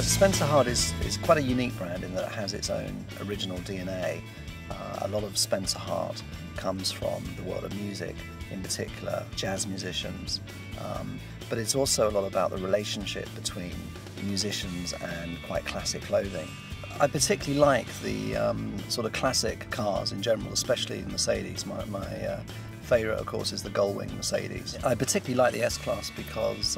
Spencer Hart is quite a unique brand in that it has its own original DNA. A lot of Spencer Hart comes from the world of music, in particular jazz musicians, but it's also a lot about the relationship between musicians and quite classic clothing. I particularly like the sort of classic cars in general, especially Mercedes. My favourite, of course, is the Gullwing Mercedes. I particularly like the S-Class because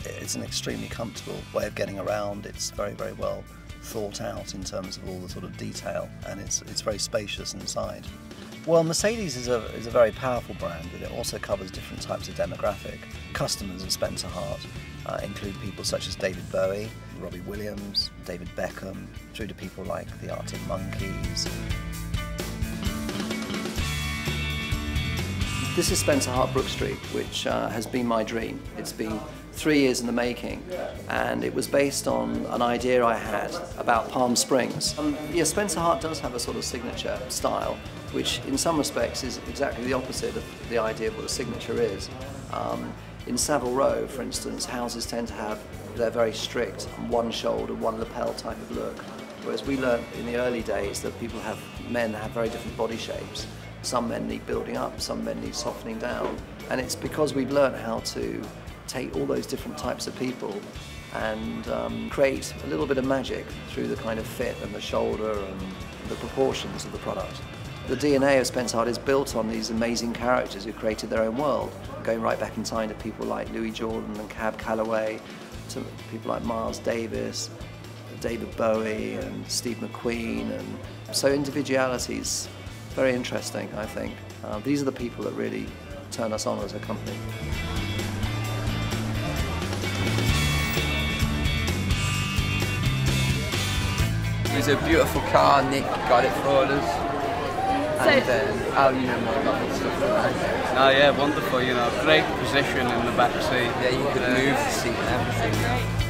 it's an extremely comfortable way of getting around. It's very, very well thought out in terms of all the sort of detail, and it's very spacious inside. Well, Mercedes is a very powerful brand, and it also covers different types of demographic. Customers of Spencer Hart include people such as David Bowie, Robbie Williams, David Beckham, through to people like the Arctic Monkeys. This is Spencer Hart Brook Street, which has been my dream. It's been 3 years in the making, and it was based on an idea I had about Palm Springs. Yeah, Spencer Hart does have a sort of signature style, which in some respects is exactly the opposite of the idea of what a signature is. In Savile Row, for instance, houses tend to have their very strict one shoulder, one lapel type of look, whereas we learnt in the early days that men have very different body shapes. Some men need building up, some men need softening down, and it's because we've learnt how to take all those different types of people and create a little bit of magic through the kind of fit and the shoulder and the proportions of the product. The DNA of Spencer Hart is built on these amazing characters who created their own world, going right back in time to people like Louis Jordan and Cab Calloway, to people like Miles Davis, David Bowie and Steve McQueen, and so individuality is very interesting, I think. These are the people that really turn us on as a company. It was a beautiful car. Nick got it for us. And Al, you know more about this stuff than I do. Oh yeah, wonderful, you know, great position in the back seat. Yeah, you could move the seat and everything.